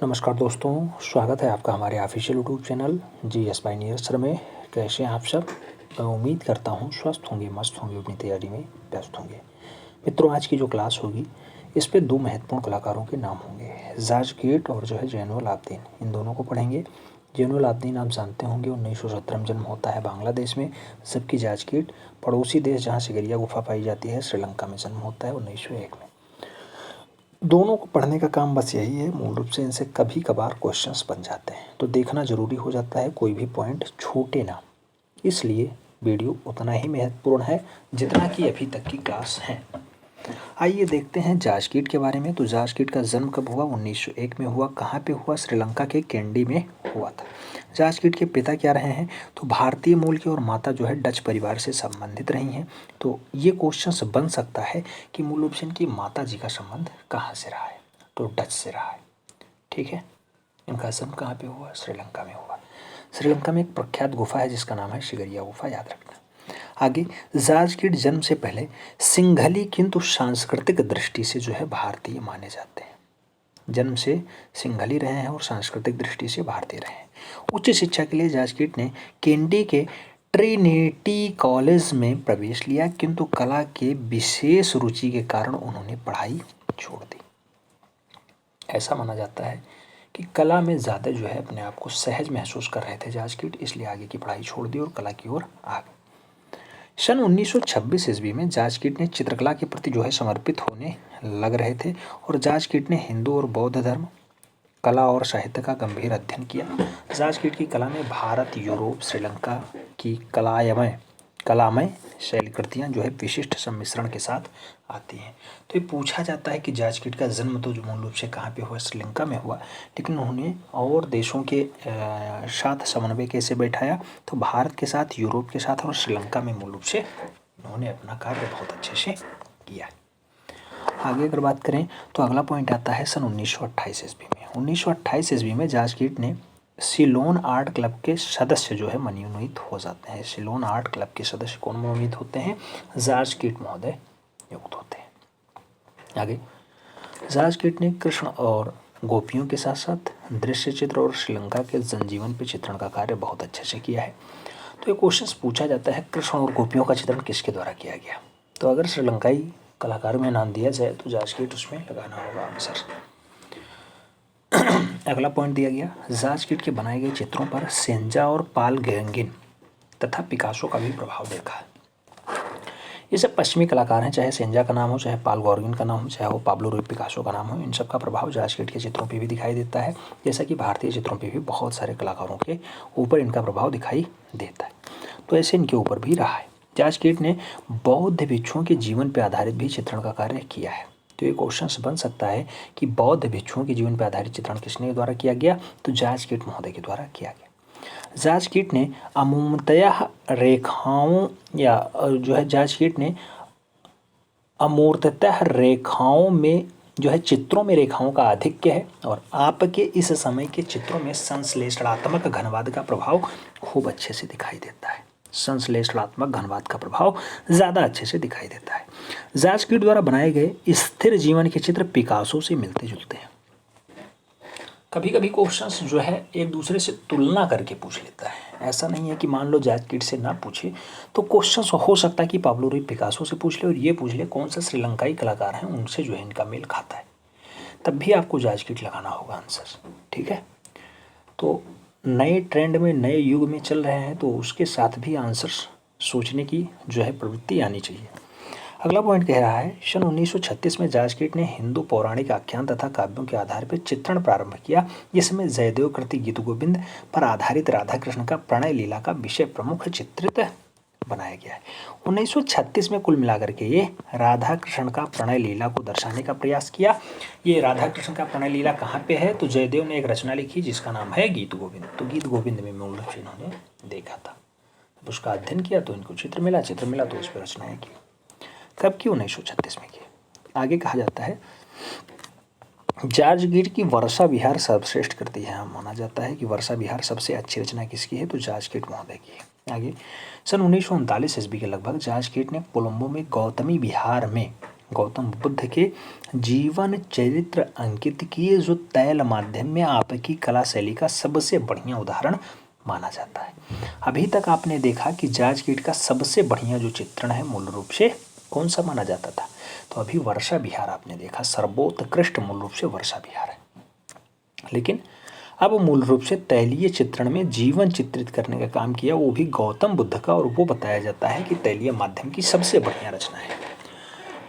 नमस्कार दोस्तों, स्वागत है आपका हमारे official YouTube channel GS by sir में। कैसे हैं आप सब? मैं उम्मीद करता हूं स्वस्थ होंगे, मस्त होंगे, अपनी तैयारी में व्यस्त होंगे। मित्रों, आज की जो क्लास होगी इस पे दो महत्वपूर्ण कलाकारों के नाम होंगे, जाजकेट और जो है जैनुल आबदीन। इन दोनों को पढ़ेंगे। जैनुल आबदीन आप जानते होंगे 1917 में जन्म होता है बांग्लादेश में, जबकि जाजकेट पड़ोसी देश जहाँ सिगरिया गुफा पाई जाती है श्रीलंका में जन्म होता है 1901 में। दोनों को पढ़ने का काम बस यही है, मूल रूप से इनसे कभी कभार क्वेश्चंस बन जाते हैं तो देखना ज़रूरी हो जाता है, कोई भी पॉइंट छूटे ना। इसलिए वीडियो उतना ही महत्वपूर्ण है जितना कि अभी तक की क्लास है। आइए देखते हैं जाजकेट के बारे में। तो जाजकेट का जन्म कब हुआ? 1901 में हुआ। कहाँ पे हुआ? श्रीलंका के कैंडी में हुआ था। जाजकेट के पिता क्या रहे हैं? तो भारतीय मूल के, और माता जो है डच परिवार से संबंधित रही हैं। तो ये क्वेश्चन बन सकता है कि मूल रूप से इनकी माता जी का संबंध कहाँ से रहा है? तो डच से रहा है। ठीक है। इनका जन्म कहाँ पे हुआ? श्रीलंका में हुआ। श्रीलंका में एक प्रख्यात गुफा है जिसका नाम है सिगरिया गुफा, याद रखना। आगे, जाजकेट जन्म से पहले सिंघली किंतु सांस्कृतिक दृष्टि से जो है भारतीय माने जाते हैं। जन्म से सिंघली रहे हैं और सांस्कृतिक दृष्टि से भारतीय रहे हैं। उच्च शिक्षा के लिए जाजकेट ने कैंडी के ट्रिनिटी कॉलेज में प्रवेश लिया, किंतु कला के विशेष रुचि के कारण उन्होंने पढ़ाई छोड़ दी। ऐसा माना जाता है कि कला में ज़्यादा जो है अपने आप को सहज महसूस कर रहे थे जाजकेट, इसलिए आगे की पढ़ाई छोड़ दी और कला की ओर आ गए। सन 1926 ईस्वी में जाजकेट ने चित्रकला के प्रति जो है समर्पित होने लग रहे थे, और जाजकेट ने हिंदू और बौद्ध धर्म, कला और साहित्य का गंभीर अध्ययन किया। जाजकेट की कला में भारत, यूरोप, श्रीलंका की कलामय शैलकृतियाँ जो है विशिष्ट सम्मिश्रण के साथ आती हैं। तो ये पूछा जाता है कि जाजकेट का जन्म तो जो मूल रूप से कहाँ पे हुआ? श्रीलंका में हुआ, लेकिन उन्होंने और देशों के साथ समन्वय कैसे बैठाया? तो भारत के साथ, यूरोप के साथ और श्रीलंका में मूल रूप से उन्होंने अपना कार्य बहुत अच्छे से किया। आगे अगर बात करें तो अगला पॉइंट आता है सन 1928 ईस्वी में। 1928 ईस्वी में जाजकेट ने सिलोन आर्ट क्लब के सदस्य जो है मनोनीत हो जाते हैं। सिलोन आर्ट क्लब के सदस्य कौन मनोनीत होते हैं? जाजकेट महोदय नियुक्त होते हैं। आगे, जाजकेट ने कृष्ण और गोपियों के साथ साथ दृश्य चित्र और श्रीलंका के जनजीवन पे चित्रण का कार्य बहुत अच्छे से किया है। तो ये क्वेश्चन पूछा जाता है कृष्ण और गोपियों का चित्रण किसके द्वारा किया गया? तो अगर श्रीलंकाई कलाकार में नाम दिया जाए तो जाजकेट उसमें लगाना होगा आंसर। अगला पॉइंट दिया गया, जाजकेट के बनाए गए चित्रों पर सेंजा और पाल गैंगिन तथा पिकासो का भी प्रभाव देखा है। ये सब पश्चिमी कलाकार हैं, चाहे सेंजा का नाम हो, चाहे पाल गौरगिन का नाम हो, चाहे वो पाब्लो रुई पिकासो का नाम हो। इन सब का प्रभाव जाजकेट के चित्रों पे भी दिखाई देता है, जैसा कि भारतीय चित्रों पे भी बहुत सारे कलाकारों के ऊपर इनका प्रभाव दिखाई देता है। तो ऐसे इनके ऊपर भी रहा है। जाजकेट ने बौद्ध भिक्षुओं के जीवन पर आधारित भी चित्रण का कार्य किया है। तो ये क्वेश्चन बन सकता है कि बौद्ध भिक्षुओं के जीवन पर आधारित चित्रण किसने द्वारा किया गया? तो जाजकेट महोदय के द्वारा किया गया। जाजकेट ने अमूर्ततः रेखाओं या जो है जाजकेट ने अमूर्ततः रेखाओं में जो है चित्रों में रेखाओं का आधिक्य है, और आपके इस समय के चित्रों में संश्लेषणात्मक घनवाद का प्रभाव खूब अच्छे से दिखाई देता है। संश्लेषणात्मक घनवाद का प्रभाव ज़्यादा अच्छे से दिखाई देता है। जाजकेट द्वारा बनाए गए स्थिर जीवन के चित्र पिकासो से मिलते जुलते हैं। कभी कभी क्वेश्चंस जो है एक दूसरे से तुलना करके पूछ लेता है। ऐसा नहीं है कि मान लो जाजकेट से ना पूछे तो क्वेश्चंस हो सकता है कि पाब्लो रुई पिकासो से पूछ ले और ये पूछ ले कौन सा श्रीलंकाई कलाकार हैं उनसे जो है इनका मेल खाता है, तब भी आपको जाजकेट लगाना होगा आंसर। ठीक है। तो नए ट्रेंड में, नए युग में चल रहे हैं तो उसके साथ भी आंसर्स सोचने की जो है प्रवृत्ति आनी चाहिए। अगला पॉइंट कह रहा है, सन 1936 में जाजकेट ने हिंदू पौराणिक आख्यान तथा काव्यों के आधार पर चित्रण प्रारंभ किया, जिसमें जयदेव कृति गीत गोविंद पर आधारित राधा कृष्ण का प्रणय लीला का विषय प्रमुख चित्रित बनाया गया है। 1936 में कुल मिलाकर के ये राधा कृष्ण का प्रणय लीला को दर्शाने का प्रयास किया। ये राधा कृष्ण का प्रणय लीला कहाँ पे है? तो जयदेव ने एक रचना लिखी जिसका नाम है गीत गोविंद। तो गीत गोविंद में मूल रूप से इन्होंने देखा था, उसका अध्ययन किया तो इनको चित्र मिला तो उस पर रचनाएं की। कब की? 1936 में की। आगे कहा जाता है जाजकेट की वर्षा विहार सर्वश्रेष्ठ कृति है। माना जाता है कि वर्षा विहार सबसे अच्छी रचना किसकी है? तो जाजकेट महोदय की है। आगे, सन 1939 ईस्वी के लगभग जाजकेट ने कोलंबो में गौतमी विहार में गौतम बुद्ध के जीवन चरित्र अंकित किए जो तैल माध्यम में आपकी कला शैली का सबसे बढ़िया उदाहरण माना जाता है। अभी तक आपने देखा कि जॉर्ज कीट का सबसे बढ़िया जो चित्रण है मूल रूप से कौन सा माना जाता था? तो अभी वर्षा विहार आपने देखा, सर्वोत्कृष्ट मूल रूप से वर्षा विहार है। लेकिन अब मूल रूप से तैलीय चित्रण में जीवन चित्रित करने का काम किया, वो भी गौतम बुद्ध का, और वो बताया जाता है कि तैलीय माध्यम की सबसे बढ़िया रचना है।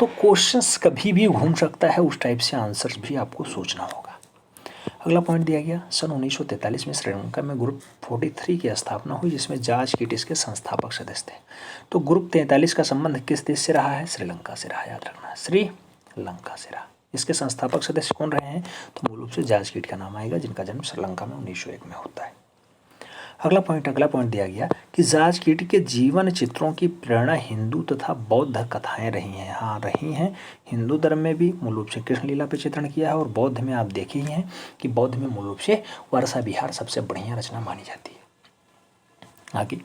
तो क्वेश्चंस कभी भी घूम सकता है, उस टाइप से आंसर्स भी आपको सोचना होगा। अगला पॉइंट दिया गया, सन 1943 में श्रीलंका में ग्रुप 43 की स्थापना हुई, जिसमें जॉर्ज कीट इसके संस्थापक सदस्य थे। तो ग्रुप 43 का संबंध किस देश से रहा है? श्रीलंका से रहा, याद रखना, श्रीलंका से रहा। इसके संस्थापक सदस्य कौन रहे हैं? तो मूल रूप से जॉर्ज कीट का नाम आएगा, जिनका जन्म श्रीलंका में 1901 में होता है। अगला पॉइंट दिया गया कि जॉर्ज कीट के जीवन चित्रों की प्रेरणा हिंदू तथा बौद्ध कथाएं रही हैं। हाँ, रही हैं। हिंदू धर्म में भी मूल रूप से कृष्ण लीला पे चित्रण किया है, और बौद्ध में आप देखे ही हैं कि बौद्ध में मूल रूप से वर्षा विहार सबसे बढ़िया रचना मानी जाती है। आगे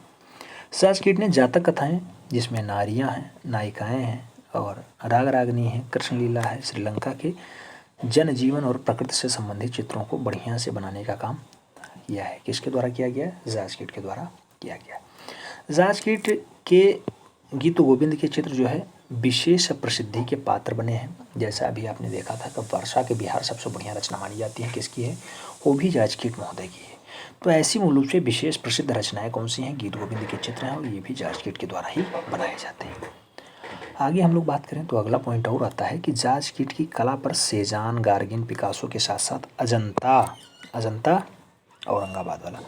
जॉर्ज कीट ने जातक कथाएं, जिसमें नारियां हैं, नायिकाएं हैं और राग रागनी है, कृष्ण लीला है, श्रीलंका के जनजीवन और प्रकृति से संबंधित चित्रों को बढ़िया से बनाने का काम किया है। किसके द्वारा किया गया है? जॉर्ज कीट के द्वारा किया गया है। जॉर्ज कीट के गीत गोविंद के चित्र जो है विशेष प्रसिद्धि के पात्र बने हैं। जैसा अभी आपने देखा था कि वर्षा के विहार सबसे बढ़िया रचना मानी जाती है, किसकी है? वो भी जॉर्ज कीट महोदय की है। तो ऐसी मूल रूप से विशेष प्रसिद्ध रचनाएं कौन सी हैं? गीत गोविंद के चित्र हैं, और ये भी जॉर्ज कीट के द्वारा ही बनाए जाते हैं। आगे हम लोग बात करें तो अगला पॉइंट और आता है कि जॉर्ज कीट की कला पर सेजान, गार्गिन, पिकासो के साथ साथ अजंता औरंगाबाद वाला,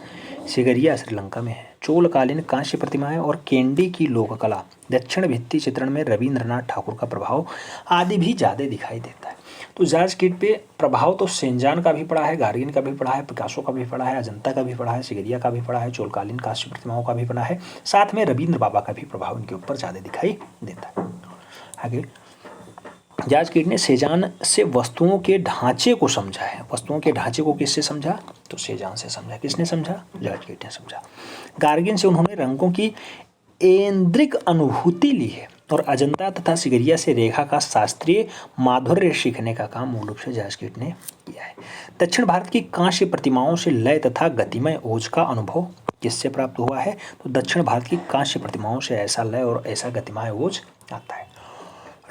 सिगरिया श्रीलंका में है, चोलकालीन कांस्य प्रतिमाएं और केंडी की लोककला, दक्षिण भित्ति चित्रण में रविंद्रनाथ ठाकुर का प्रभाव आदि भी ज़्यादा दिखाई देता है। तो जॉर्ज कीट पे प्रभाव तो सेंजान का भी पड़ा है, गार्गिन का भी पड़ा है, पिकासो का भी पड़ा है, अजंता का भी पड़ा है, सिगरिया का भी पड़ा है, चोलकालीन कांस्य प्रतिमाओं का भी पड़ा है, साथ में रविंद्र बाबा का भी प्रभाव इनके ऊपर ज़्यादा दिखाई देता है। आगे जॉर्ज कीट ने सेजान से वस्तुओं के ढांचे को समझा है। वस्तुओं के ढांचे को किससे समझा? तो सेजान से समझा। किसने समझा? जॉर्ज कीट ने समझा। गार्गिन से उन्होंने रंगों की ऐन्द्रिक अनुभूति ली है, और अजंता तथा सिगरिया से रेखा का शास्त्रीय माधुर्य सीखने का काम मूल रूप से जॉर्ज कीट ने किया है। दक्षिण भारत की कांस्य प्रतिमाओं से लय तथा गतिमय ओज का अनुभव किससे प्राप्त हुआ है? तो दक्षिण भारत की कांस्य प्रतिमाओं से ऐसा लय और ऐसा गतिमय ओज आता है।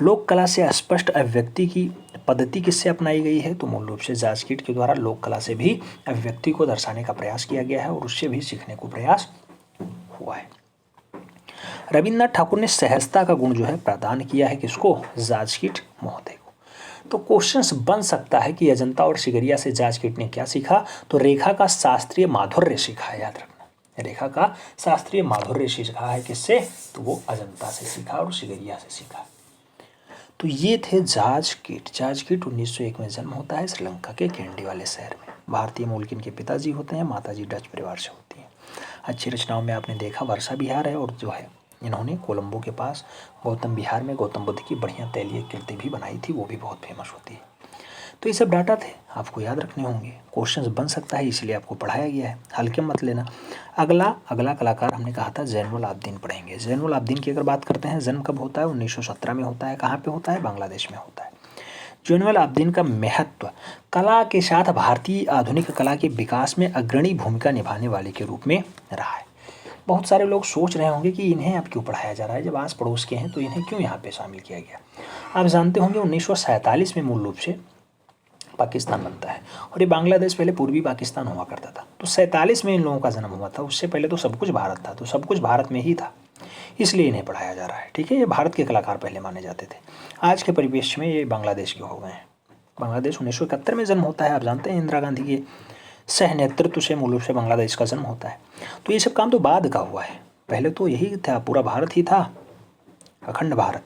लोक कला से स्पष्ट अभिव्यक्ति की पद्धति किससे अपनाई गई है? तो मूल रूप से जॉर्ज कीट के द्वारा लोक कला से भी अभिव्यक्ति को दर्शाने का प्रयास किया गया है, और उससे भी सीखने को प्रयास हुआ है। रविंद्रनाथ ठाकुर ने सहजता का गुण जो है प्रदान किया है, किसको? जॉर्ज कीट महोदय को। तो क्वेश्चंस बन सकता है कि अजंता और सिगरिया से जॉर्ज कीट ने क्या सीखा? तो रेखा का शास्त्रीय माधुर्य सीखा है, याद रखना, रेखा का शास्त्रीय माधुर्य सीखा है। किससे? तो वो अजंता से सीखा और सिगरिया से सीखा। तो ये थे जॉर्ज कीट। जॉर्ज कीट 1901 में जन्म होता है श्रीलंका के केंडी वाले शहर में। भारतीय मूल के इनके पिताजी होते हैं, माताजी डच परिवार से होती हैं। अच्छी रचनाओं में आपने देखा वर्षा विहार है, और जो है इन्होंने कोलंबो के पास गौतम विहार में गौतम बुद्ध की बढ़िया तैलीय कृति भी बनाई थी, वो भी बहुत फेमस होती है। तो ये सब डाटा थे, आपको याद रखने होंगे। क्वेश्चंस बन सकता है, इसलिए आपको पढ़ाया गया है, हल्के मत लेना। अगला कलाकार हमने कहा था जैनुल आब्दीन पढ़ेंगे। जैनुल आब्दीन की अगर बात करते हैं, जन्म कब होता है? 1917 में होता है। कहाँ पे होता है? बांग्लादेश में होता है। जैनुल आब्दीन का महत्व कला के साथ भारतीय आधुनिक कला के विकास में अग्रणी भूमिका निभाने वाले के रूप में रहा है। बहुत सारे लोग सोच रहे होंगे कि इन्हें अब क्यों पढ़ाया जा रहा है, जब आस पड़ोस के हैं तो इन्हें क्यों यहाँ पे शामिल किया गया। आप जानते होंगे 1947 में मूल रूप से पाकिस्तान बनता है, और ये बांग्लादेश पहले पूर्वी पाकिस्तान हुआ करता था। तो 47 में इन लोगों का जन्म हुआ था, उससे पहले तो सब कुछ भारत था, तो सब कुछ भारत में ही था, इसलिए इन्हें पढ़ाया जा रहा है। ठीक है, ये भारत के कलाकार पहले माने जाते थे, आज के परिवेश में ये बांग्लादेश के हो गए हैं। बांग्लादेश 1971 में जन्म होता है। आप जानते हैं इंदिरा गांधी के सह नेतृत्व से मूल रूप से बांग्लादेश का जन्म होता है। तो ये सब काम तो बाद का हुआ है, पहले तो यही था, पूरा भारत ही था, अखंड भारत।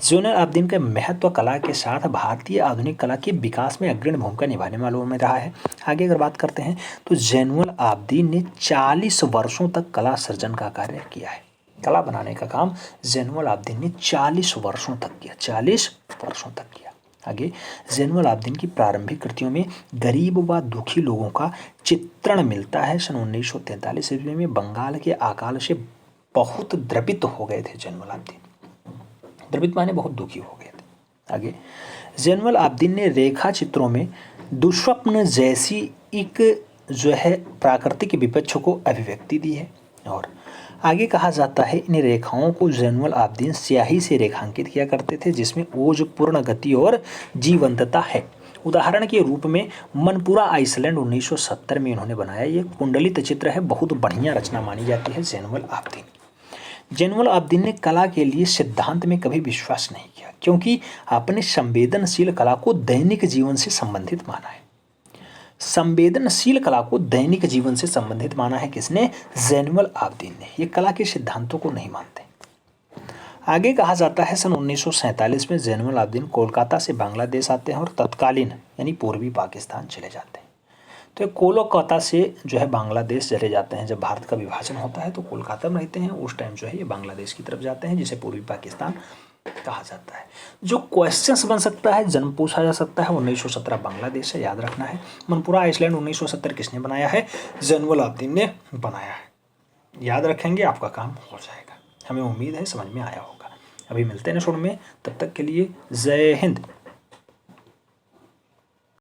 जैनुल आब्दीन का महत्व कला के साथ भारतीय आधुनिक कला के विकास में अग्रणी भूमिका निभाने वालों में रहा है। आगे अगर बात करते हैं तो जैनुल आब्दीन ने 40 वर्षों तक कला सृजन का कार्य किया है। कला बनाने का काम जैनुल आब्दीन ने 40 वर्षों तक किया, 40 वर्षों तक किया। आगे जैनुल आब्दीन की प्रारंभिक कृतियों में गरीब व दुखी लोगों का चित्रण मिलता है। सन 1943 ईस्वी में बंगाल के अकाल से बहुत द्रवित हो गए थे जैनुल आब्दीन। द्रवित माने बहुत दुखी हो गए थे। आगे, जैनुल आबदीन ने रेखा चित्रों में दुःस्वप्न जैसी एक जो है प्राकृतिक विपक्ष को अभिव्यक्ति दी है। और आगे कहा जाता है इन रेखाओं को जैनुल आबदीन स्याही से रेखांकित किया करते थे जिसमें ओज, पूर्ण गति और जीवंतता है। उदाहरण के रूप में मनपुरा आइसलैंड 1970 में इन्होंने बनाया। ये कुंडलित चित्र है, बहुत बढ़िया रचना मानी जाती है जैनुल आबदीन। जैनुल आबदीन ने कला के लिए सिद्धांत में कभी विश्वास नहीं किया क्योंकि आपने संवेदनशील कला को दैनिक जीवन से संबंधित माना है। संवेदनशील कला को दैनिक जीवन से संबंधित माना है किसने? जैनुल आबदीन ने। ये कला के सिद्धांतों को नहीं मानते। आगे कहा जाता है सन 1947 में जैनुल आबदीन कोलकाता से बांग्लादेश आते हैं और तत्कालीन यानी पूर्वी पाकिस्तान चले जाते हैं। तो कोलकाता से जो है बांग्लादेश चले जाते हैं। जब भारत का विभाजन होता है तो कोलकाता में रहते हैं, उस टाइम जो है ये बांग्लादेश की तरफ जाते हैं जिसे पूर्वी पाकिस्तान कहा जाता है। जो क्वेश्चंस बन सकता है, जन्म पूछा जा सकता है, 1917 बांग्लादेश से याद रखना है। मनपुरा आइसलैंड 1970 किसने बनाया है? जैनुल आबदीन ने बनाया है। याद रखेंगे, आपका काम हो जाएगा। हमें उम्मीद है समझ में आया होगा। अभी मिलते हैं नेक्स्ट वीडियो में, तब तक के लिए जय हिंद।